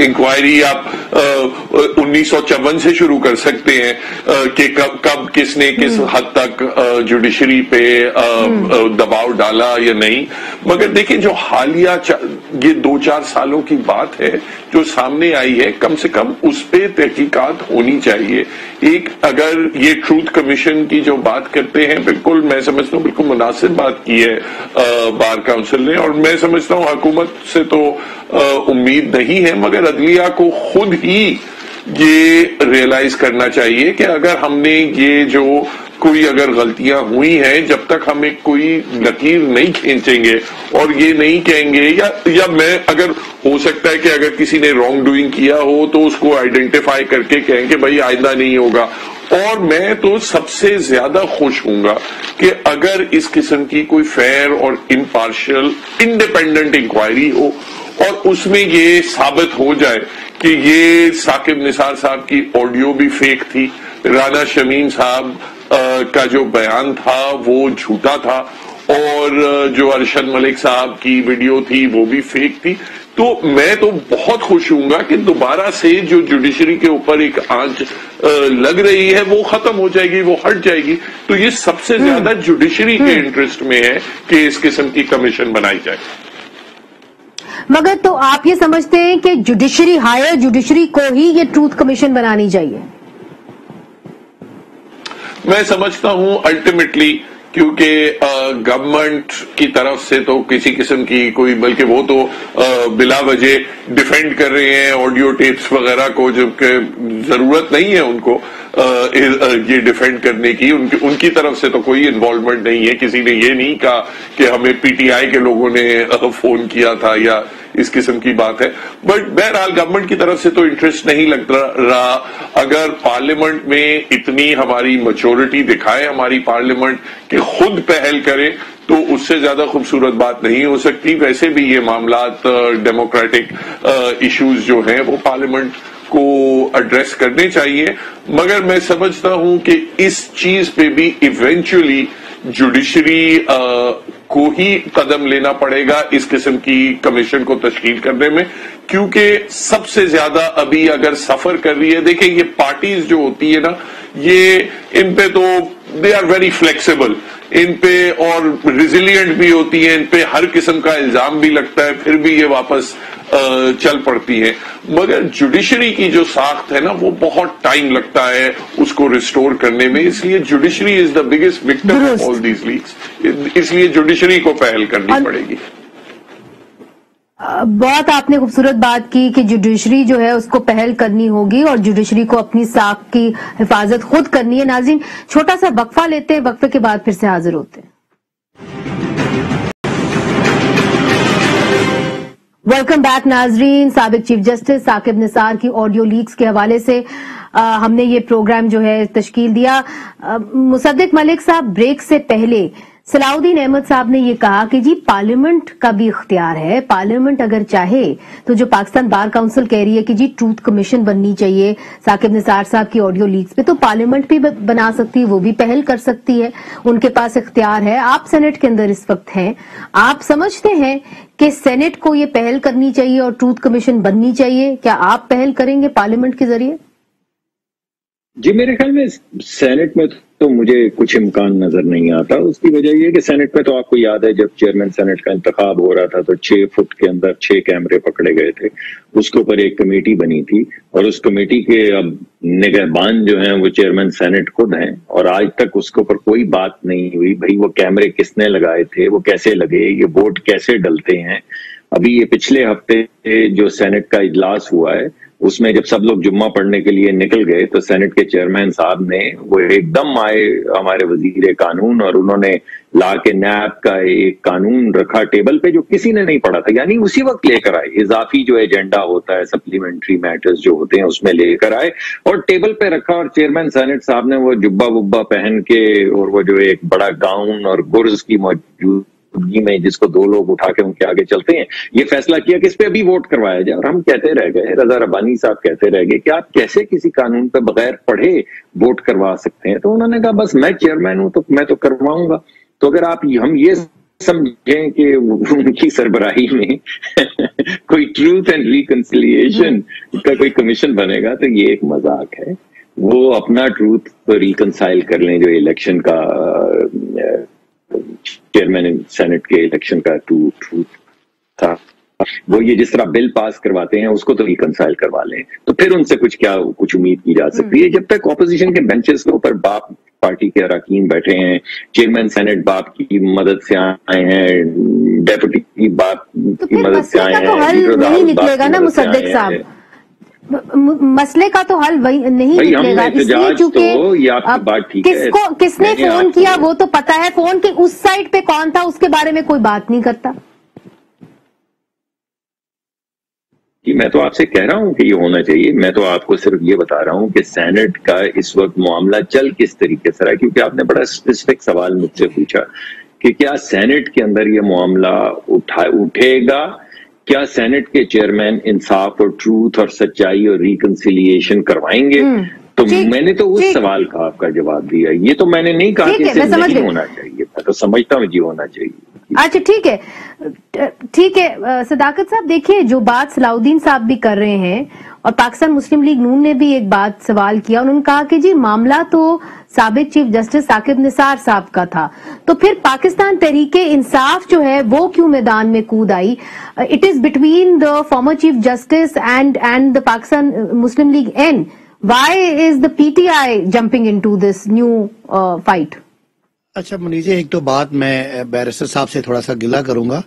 इंक्वायरी आप 1954 से शुरू कर सकते हैं कि कब किसने किस हद तक जुडिशरी पे दबाव डाला या नहीं, मगर देखिए जो हालिया ये 2-4 सालों की बात है जो सामने आई है, कम से कम उस पे तहकीकात होनी चाहिए। एक अगर ये ट्रूथ कमीशन की जो बात करते हैं, बिल्कुल मैं समझता हूँ बिल्कुल मुनासिब बात की है बार काउंसिल ने, और मैं समझता हूँ हुकूमत से तो उम्मीद नहीं है, मगर अदलिया को खुद ही ये रियलाइज करना चाहिए कि अगर हमने ये जो कोई अगर गलतियां हुई हैं, जब तक हमें कोई लकीर नहीं खींचेंगे और ये नहीं कहेंगे या मैं अगर हो सकता है कि अगर किसी ने रॉन्ग डूइंग किया हो तो उसको आइडेंटिफाई करके कहें कि भाई आइंदा नहीं होगा। और मैं तो सबसे ज्यादा खुश हूंगा कि अगर इस किस्म की कोई फेयर और इम्पार्शियल इंडिपेंडेंट इंक्वायरी हो और उसमें ये साबित हो जाए कि ये साकिब निसार साहब की ऑडियो भी फेक थी, राना शमीम साहब का जो बयान था वो झूठा था, और जो अरशद मलिक साहब की वीडियो थी वो भी फेक थी, तो मैं तो बहुत खुश हूंगा कि दोबारा से जो जुडिशरी के ऊपर एक आंच लग रही है वो खत्म हो जाएगी, वो हट जाएगी। तो ये सबसे ज्यादा जुडिशरी के इंटरेस्ट में है कि इस किस्म की कमीशन बनाई जाए। मगर तो आप ये समझते हैं कि जुडिशरी, हायर जुडिशरी को ही ये ट्रूथ कमीशन बनानी चाहिए? मैं समझता हूं अल्टीमेटली, क्योंकि गवर्नमेंट की तरफ से तो किसी किस्म की कोई, बल्कि वो तो बिला वजह डिफेंड कर रहे हैं ऑडियो टेप्स वगैरह को, जबकि जरूरत नहीं है उनको ये डिफेंड करने की। उनकी तरफ से तो कोई इन्वॉल्वमेंट नहीं है, किसी ने ये नहीं कहा कि हमें पीटीआई के लोगों ने फोन किया था या इस किस्म की बात है। बट बहरहाल गवर्नमेंट की तरफ से तो इंटरेस्ट नहीं लग रहा। अगर पार्लियामेंट में इतनी हमारी मैच्योरिटी दिखाए हमारी पार्लियामेंट कि खुद पहल करे, तो उससे ज्यादा खूबसूरत बात नहीं हो सकती। वैसे भी ये मामलात डेमोक्रेटिक इश्यूज जो हैं वो पार्लियामेंट को एड्रेस करने चाहिए, मगर मैं समझता हूं कि इस चीज पे भी इवेंचुअली जुडिशरी को ही कदम लेना पड़ेगा इस किस्म की कमीशन को तश्कील करने में, क्योंकि सबसे ज्यादा अभी अगर सफर कर रही है, देखिए ये पार्टीज जो होती है ना, ये इन पे तो दे आर वेरी फ्लेक्सिबल, इन पे और रिजिलियंट भी होती है, इन पे हर किस्म का इल्जाम भी लगता है, फिर भी ये वापस चल पड़ती है। मगर जुडिशरी की जो साख्त है ना, वो बहुत टाइम लगता है उसको रिस्टोर करने में, इसलिए judiciary is the biggest victim of all these leaks, इसलिए जुडिशरी को पहल करनी पड़ेगी। बहुत आपने खूबसूरत बात की कि जुडिशरी जो है उसको पहल करनी होगी और जुडिशरी को अपनी साख की हिफाजत खुद करनी है। नाज़रीन, छोटा सा वक्फा लेते हैं, वक्फे के बाद फिर से हाजिर होते हैं। वेलकम बैक नाजरीन। साबिक चीफ जस्टिस साकिब निसार की ऑडियो लीक्स के हवाले से हमने ये प्रोग्राम जो है तश्कील दिया। मुसद्दिक मलिक साहब, ब्रेक से पहले सलाउद्दीन अहमद साहब ने ये कहा कि जी पार्लियामेंट का भी इख्तियार है, पार्लियामेंट अगर चाहे तो जो पाकिस्तान बार काउंसिल कह रही है कि जी ट्रूथ कमीशन बननी चाहिए साकिब निसार साहब की ऑडियो लीक्स पे, तो पार्लियामेंट भी बना सकती है, वो भी पहल कर सकती है, उनके पास इख्तियार है। आप सेनेट के अंदर इस वक्त हैं, आप समझते हैं कि सेनेट को ये पहल करनी चाहिए और ट्रूथ कमीशन बननी चाहिए? क्या आप पहल करेंगे पार्लियामेंट के जरिए? जी, मेरे ख्याल में सेनेट में तो मुझे कुछ इम्कान नजर नहीं आता। उसकी वजह यह कि सेनेट में तो आपको याद है जब चेयरमैन सेनेट का इंतखाब हो रहा था तो 6 फुट के अंदर 6 कैमरे पकड़े गए थे, उसके ऊपर एक कमेटी बनी थी और उस कमेटी के अब निगहबान जो हैं वो चेयरमैन सेनेट खुद हैं और आज तक उसके ऊपर कोई बात नहीं हुई। भाई वो कैमरे किसने लगाए थे, वो कैसे लगे, ये वोट कैसे डलते हैं। अभी ये पिछले हफ्ते जो सेनेट का इजलास हुआ है उसमें जब सब लोग जुम्मा पढ़ने के लिए निकल गए तो सेनेट के चेयरमैन साहब ने वो एकदम आए हमारे वजीर कानून और उन्होंने ला के नैब का एक कानून रखा टेबल पे जो किसी ने नहीं पढ़ा था, यानी उसी वक्त लेकर आए। इजाफी जो एजेंडा होता है, सप्लीमेंट्री मैटर्स जो होते हैं उसमें लेकर आए और टेबल पे रखा और चेयरमैन सेनेट साहब ने वो जुब्बा वुब्बा पहन के और वो जो एक बड़ा गाउन और गुर्ज की मौजूद में जिसको 2 लोग उठा के उनके आगे चलते हैं, ये फैसला किया कि इस पे अभी वोट करवाया जाए। और हम कहते रह गए, रजा रब्बानी साहब कहते रह गए कि आप कैसे किसी कानून पे बगैर पढ़े वोट करवा सकते हैं। तो उन्होंने कहा बस मैं चेयरमैन हूं तो मैं तो करवाऊंगा। तो अगर आप हम ये समझें कि उनकी सरबराही में कोई ट्रूथ एंड रिकंसिलिएशन का कोई कमीशन बनेगा तो ये एक मजाक है। वो अपना ट्रूथ तो रिकंसाइल कर लें, जो इलेक्शन का चेयरमैन सेनेट के इलेक्शन का ट्रूथ था, वो ये जिस तरह बिल पास करवाते हैं उसको तो रिकंसाइल करवा लें, तो फिर उनसे कुछ उम्मीद की जा सकती है। जब तक ऑपोजिशन के बेंचेस के ऊपर बाप पार्टी के अरकान बैठे हैं, चेयरमैन सेनेट बाप की मदद से आए हैं, डेप्यूटी की बाप की मदद से आए हैं, तो हल नहीं निकलेगा ना मुसद्दिक साहब, मसले का तो हल वही नहीं निकलेगा। इसलिए चूंकि किसने फोन किया वो तो पता है, फोन के उस साइड पे कौन था उसके बारे में कोई बात नहीं करता। मैं तो आपसे कह रहा हूं कि ये होना चाहिए, मैं तो आपको सिर्फ ये बता रहा हूं कि सेनेट का इस वक्त मामला चल किस तरीके से रहा है, क्योंकि आपने बड़ा स्पेसिफिक सवाल मुझसे पूछा कि क्या सेनेट के अंदर ये मामला उठेगा, क्या सेनेट के चेयरमैन इंसाफ और ट्रूथ और सच्चाई और रिकंसिलिएशन करवाएंगे। तो मैंने तो उस सवाल का आपका जवाब दिया, ये तो मैंने नहीं कहा कि इसे नहीं होना चाहिए था, तो समझता हूँ जी होना चाहिए। अच्छा ठीक है सदाकत साहब, देखिए जो बात सलाउद्दीन साहब भी कर रहे हैं और पाकिस्तान मुस्लिम लीग नून ने भी एक बात सवाल किया, उन्होंने कहा कि जी मामला तो साबिक चीफ जस्टिस साकिब निसार साहब का था, तो फिर पाकिस्तान तहरीके इंसाफ जो है वो क्यों मैदान में कूद आई। It is between the former chief justice and the Pakistan Muslim League N. Why is the PTI jumping into this new fight. अच्छा मुनीजे, एक तो बात मैं बैरिस्टर साहब से थोड़ा सा गिला करूंगा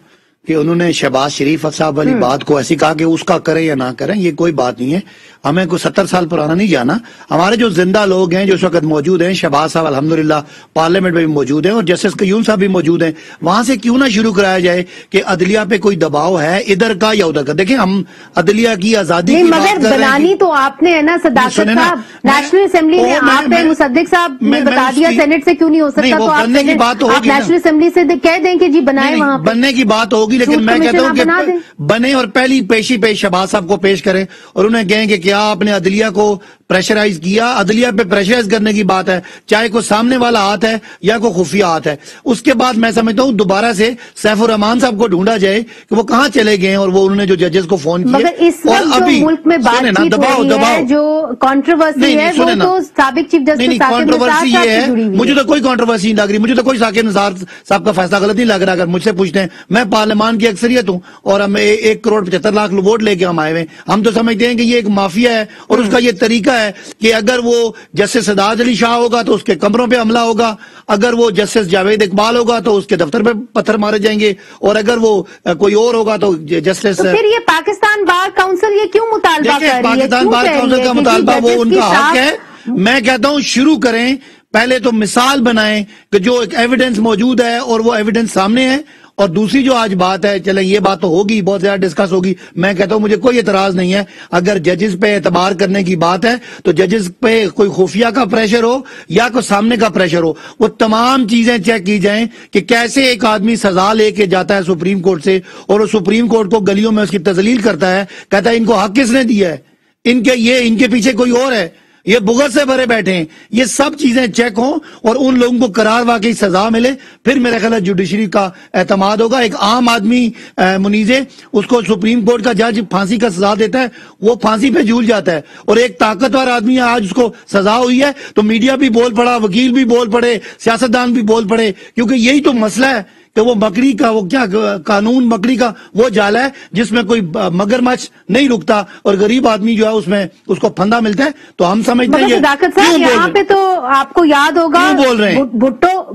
कि उन्होंने शहबाज शरीफ साहब वाली बात को ऐसी कहा कि उसका करें या ना करें, ये कोई बात नहीं है। हमें कोई 70 साल पुराना नहीं जाना। हमारे जो जिंदा लोग हैं जो इस वक्त मौजूद हैं, शहबाज साहब अल्हम्दुलिल्लाह पार्लियामेंट में भी मौजूद हैं और जस्टिस कयूम साहब भी मौजूद हैं, वहां से क्यों ना शुरू कराया जाए कि अदलिया पे कोई दबाव है इधर का या उधर का। देखिए हम अदलिया की आजादी की बात कर रहे हैं, बनानी तो आपने है ना सदाकत साहब, नेशनल असेंबली में आपने मुसद्दिक साहब ने बता दिया, सेनेट से क्यों नहीं हो सकता, तो आप नेशनल असेंबली से कह दें कि जी बनाए, वहां बनने की बात होगी, लेकिन मैं कहता हूं कि बने और पहली पेशी पे शहबाज साहब को पेश करें और उन्हें कहें कि क्या आपने अदलिया को प्रेशराइज किया। अदलिया पे प्रेशराइज करने की बात है, चाहे कोई सामने वाला हाथ है या कोई खुफिया हाथ है। उसके बाद मैं समझता हूं दोबारा से सैफुर रहमान साहब को ढूंढा जाए कि वो कहां चले गए और वो उन्होंने जो जजेस को फोन किया। मगर इस वक्त जो मुल्क में बातचीत हो रही है, जो कंट्रोवर्सी है, वो तो साबिक चीफ जस्टिस साकिब निसार साहब से जुड़ी हुई है। मुझे तो कोई कंट्रोवर्सी नहीं लग रही, मुझे तो कोई साकिब निसार साहब का फैसला गलत नहीं लग रहा। अगर मुझसे पूछते हैं, मैं पार्लियामान की अक्सरियत हूं और हम 1,75,00,000 वोट लेके हम आए हुए, हम तो समझते हैं कि ये एक माफिया है और उसका ये तरीका है कि अगर वो जस्टिस सदात अली शाह होगा तो उसके कमरों पे हमला होगा, अगर वो जस्टिस जावेद इकबाल होगा तो उसके दफ्तर पे पत्थर मारे जाएंगे, और अगर वो कोई और होगा तो जस्टिस। तो फिर ये पाकिस्तान बार काउंसिल ये क्यों मुतालबा कर रही है? पाकिस्तान बार काउंसिल का मुतालबा वो उनका हक है। मैं कहता हूं शुरू करें, पहले तो मिसाल बनाएं कि जो एक एविडेंस मौजूद है और वो एविडेंस सामने है, और दूसरी जो आज बात है, चले ये बात तो होगी, बहुत ज्यादा डिस्कस होगी, मैं कहता हूं मुझे कोई एतराज नहीं है। अगर जजेस पे एतबार करने की बात है तो जजेस पे कोई खुफिया का प्रेशर हो या कोई सामने का प्रेशर हो, वो तमाम चीजें चेक की जाएं कि कैसे एक आदमी सजा लेके जाता है सुप्रीम कोर्ट से और वो सुप्रीम कोर्ट को गलियों में उसकी तजलील करता है, कहता है इनको हक किसने दिया है, इनके पीछे कोई और है, ये बुगत से भरे बैठे हैं। ये सब चीजें चेक हों और उन लोगों को करार वाकई सजा मिले, फिर मेरा ख्याल है जुडिशरी का एतमाद होगा। एक आम आदमी मुनीजे, उसको सुप्रीम कोर्ट का जज फांसी का सजा देता है, वो फांसी पे झूल जाता है, और एक ताकतवर आदमी आज उसको सजा हुई है तो मीडिया भी बोल पड़ा, वकील भी बोल पड़े, सियासतदान भी बोल पड़े, क्योंकि यही तो मसला है कि वो मकड़ी का, वो क्या कानून मकड़ी का वो जाल है जिसमें कोई मगरमच्छ नहीं रुकता और गरीब आदमी जो है उसमें उसको फंदा मिलता है। तो हम समझते हैं यहाँ पे तो आपको याद होगा बोल रहे हैं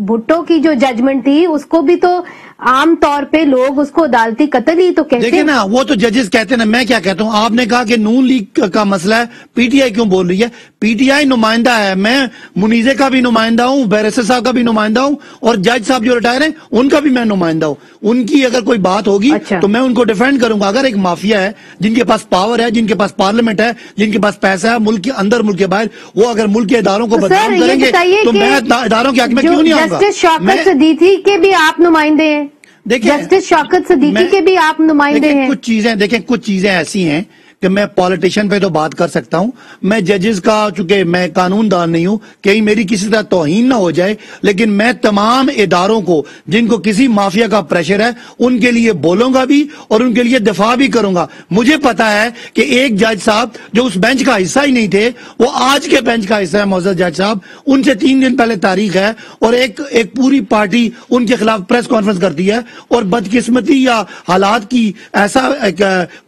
भुट्टो की जो जजमेंट थी उसको भी तो आम तौर पे लोग उसको अदालती कत्ल ही तो कहते हैं। देखिए ना, वो तो जजेस कहते हैं ना, मैं क्या कहता हूँ, आपने कहा कि नून लीग का मसला है, पीटीआई क्यों बोल रही है? पीटीआई नुमाइंदा है, मैं मुनीजे का भी नुमाइंदा हूँ, बैरिस्टर साहब का भी नुमाइंदा हूँ, और जज साहब जो रिटायर हैं उनका भी मैं नुमाइंदा हूँ। उनकी अगर कोई बात होगी तो मैं उनको डिफेंड करूंगा। अगर एक माफिया है जिनके पास पावर है, जिनके पास पार्लियामेंट है, जिनके पास पैसा है, मुल्क के अंदर मुल्क के बाहर, वो अगर मुल्क के इदारों को बदनाम करेंगे तो मैं इदारों के हक में क्यों नहीं आऊंगा? जस्टिस शौकत सिद्दीकी के भी आप नुमाइंदे हैं, देखिए जस्टिस शौकत सिद्दीकी के भी आप नुमाइंदे हैं। कुछ चीजें देखें, कुछ चीजें ऐसी हैं کہ میں پولیٹیشین پہ تو بات کر سکتا ہوں, میں ججز کا, چونکہ میں قانون دان نہیں ہوں, کہیں میری کسی طرح توہین نہ ہو جائے, لیکن میں تمام اداروں کو جن کو کسی مافیا کا پریشر ہے ان کے لیے بولوں گا بھی اور ان کے لیے دفاع بھی کروں گا. مجھے پتا ہے کہ ایک جج صاحب جو اس بینچ کا حصہ ہی نہیں تھے وہ آج کے بینچ کا حصہ ہے, معزز جج صاحب, ان سے 3 دن پہلے تاریخ ہے اور ایک پوری پارٹی ان کے خلاف پریس کانفرنس کرتی ہے, اور بدقسمتی یا حالات کی ایسا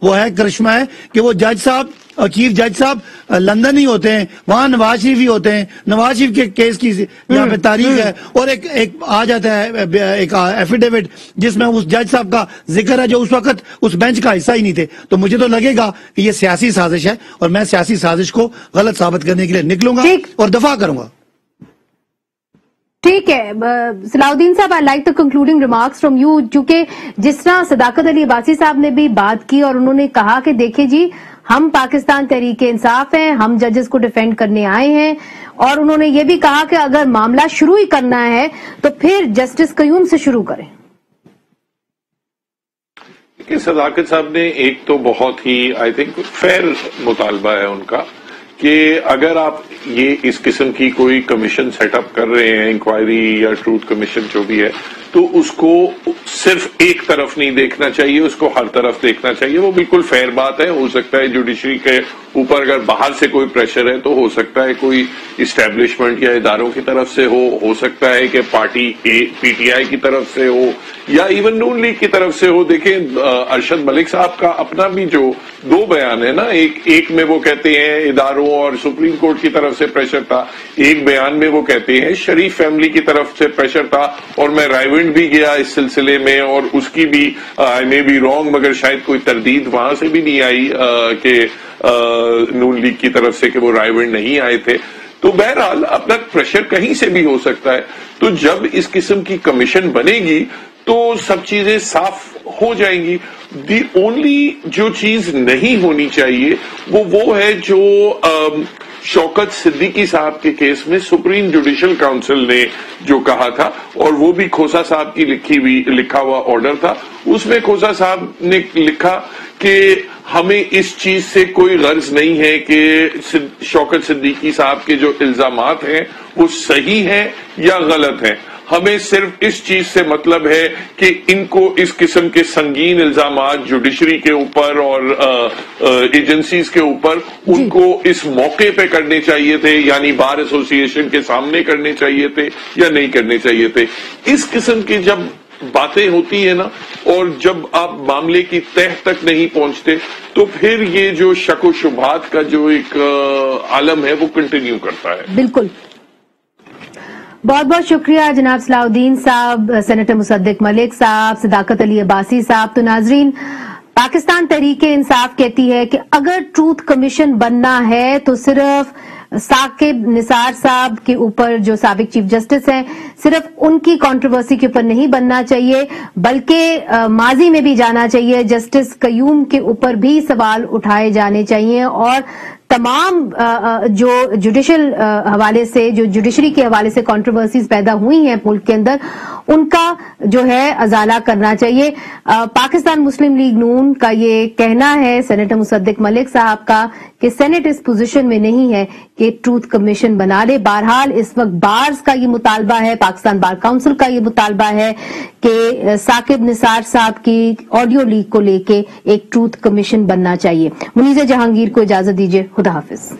وہ ہے کرشمہ ہے کہ وہ جج صاحب اور چیف جج صاحب لندن ہی ہوتے ہیں, وہاں نواز شریف ہی ہوتے ہیں, نواز شریف کے کیس کی یہاں پہ تاریخ ہے, اور ایک آ جاتا ہے ایک ایفیڈیوٹ جس میں اس جج صاحب کا ذکر ہے جو اس وقت اس بینچ کا حصہ ہی نہیں تھے. تو مجھے تو لگے گا کہ یہ سیاسی سازش ہے اور میں سیاسی سازش کو غلط ثابت کرنے کے لیے نکلوں گا اور دفاع کروں گا. ٹھیک ہے صلاح الدین صاحب, I like the concluding remarks from you, چونکہ جس طرح صداقت علی عباسی صاحب نے بھی بات کی اور انہوں نے کہا کہ دیکھیں جی ہم پاکستان تحریک انصاف ہیں, ہم ججز کو ڈیفینڈ کرنے آئے ہیں, اور انہوں نے یہ بھی کہا کہ اگر معاملہ شروع ہی کرنا ہے تو پھر جسٹس قیوم سے شروع کریں. صداقت صاحب نے ایک تو بہت ہی آئی تھنک فیئر مطالبہ ہے ان کا کہ اگر آپ یہ اس قسم کی کوئی کمیشن سیٹ اپ کر رہے ہیں, انکوائری یا ٹروتھ کمیشن جو بھی ہے, تو اس کو صرف ایک طرف نہیں دیکھنا چاہیے, اس کو ہر طرف دیکھنا چاہیے. وہ بالکل فیئر بات ہے. ہو سکتا ہے جوڈیشری کے اوپر اگر باہر سے کوئی پریشر ہے تو ہو سکتا ہے کوئی اسٹیبلشمنٹ یا اداروں کی طرف سے ہو سکتا ہے کہ پارٹی پی ٹی آئی کی طرف سے ہو یا ایون نون لیگ کی طرف سے ہو. دیکھیں ارشد ملک صاحب کا اپنا بھی جو 2 بیان ہے نا, ایک میں وہ کہتے ہیں اداروں اور سپریم کورٹ کی طرف سے پریشر تھا, ایک بیان میں وہ کہتے ہیں شریف فیملی کی طرف سے پریشر تھا, اور میں رائیونڈ بھی گیا اس سلسلے میں اور اس کی بھی آئی مے بی رانگ مگر شاید کوئی تردید وہاں سے بھی نہیں آئی کہ نون لیگ کی طرف سے کہ وہ رائیونڈ نہیں آئے تھے. تو بہرحال اپنا پریشر کہیں سے بھی ہو سکتا ہے. تو جب اس قسم کی کمیشن بنے گی تو سب چیزیں صاف ہو جائیں گی. دی اونلی جو چیز نہیں ہونی چاہیے وہ ہے جو شوکت صدیقی صاحب کے کیس میں سپریم جوڈیشل کاؤنسل نے جو کہا تھا, اور وہ بھی کھوسا صاحب کی لکھا ہوا آرڈر تھا. اس میں کھوسا صاحب نے لکھا کہ ہمیں اس چیز سے کوئی غرض نہیں ہے کہ شوکت صدیقی صاحب کے جو الزامات ہیں وہ صحیح ہیں یا غلط ہیں, ہمیں صرف اس چیز سے مطلب ہے کہ ان کو اس قسم کے سنگین الزامات جوڈیشری کے اوپر اور ایجنسیز کے اوپر ان کو اس موقع پہ کرنے چاہیے تھے, یعنی بار ایسوسی ایشن کے سامنے کرنے چاہیے تھے یا نہیں کرنے چاہیے تھے. اس قسم کی جب باتیں ہوتی ہیں نا, اور جب آپ معاملے کی تہ تک نہیں پہنچتے, تو پھر یہ جو شک و شبہات کا جو ایک عالم ہے وہ کنٹینیو کرتا ہے. بالکل. بہت بہت شکریہ جناب صلاح الدین صاحب, سینیٹر مصدق ملک صاحب, صداقت علی عباسی صاحب. تو ناظرین, پاکستان تحریک انصاف کہتی ہے کہ اگر ٹروتھ کمیشن بننا ہے تو صرف ثاقب نثار صاحب کے اوپر جو سابق چیف جسٹس ہیں صرف ان کی کنٹروورسی کے اوپر نہیں بننا چاہیے, بلکہ ماضی میں بھی جانا چاہیے. جسٹس قیوم کے اوپر بھی سوال اٹھائے جانے چاہیے, اور تمام جو جوڈیشل حوالے سے, جو جوڈیشری کے حوالے سے کنٹروورسیز پیدا ہوئی ہیں ملک کے اندر, ان کا جو ہے ازالہ کرنا چاہیے. پاکستان مسلم لیگ نون کا یہ کہنا ہے, سینیٹر مصدق ملک صاحب کا, کہ سینٹ اس پوزیشن میں نہیں ہے کہ ٹروتھ کمیشن بنا لے. بہرحال اس وقت بارز کا یہ مطالبہ ہے, پاکستان بار کاؤنسل کا یہ مطالبہ ہے کہ ثاقب نثار صاحب کی آڈیو لیک کو لے کے ایک ٹروتھ کمیشن بننا چاہیے. منیزہ جہانگیر کو اجازت دیجیے. خدا حافظ.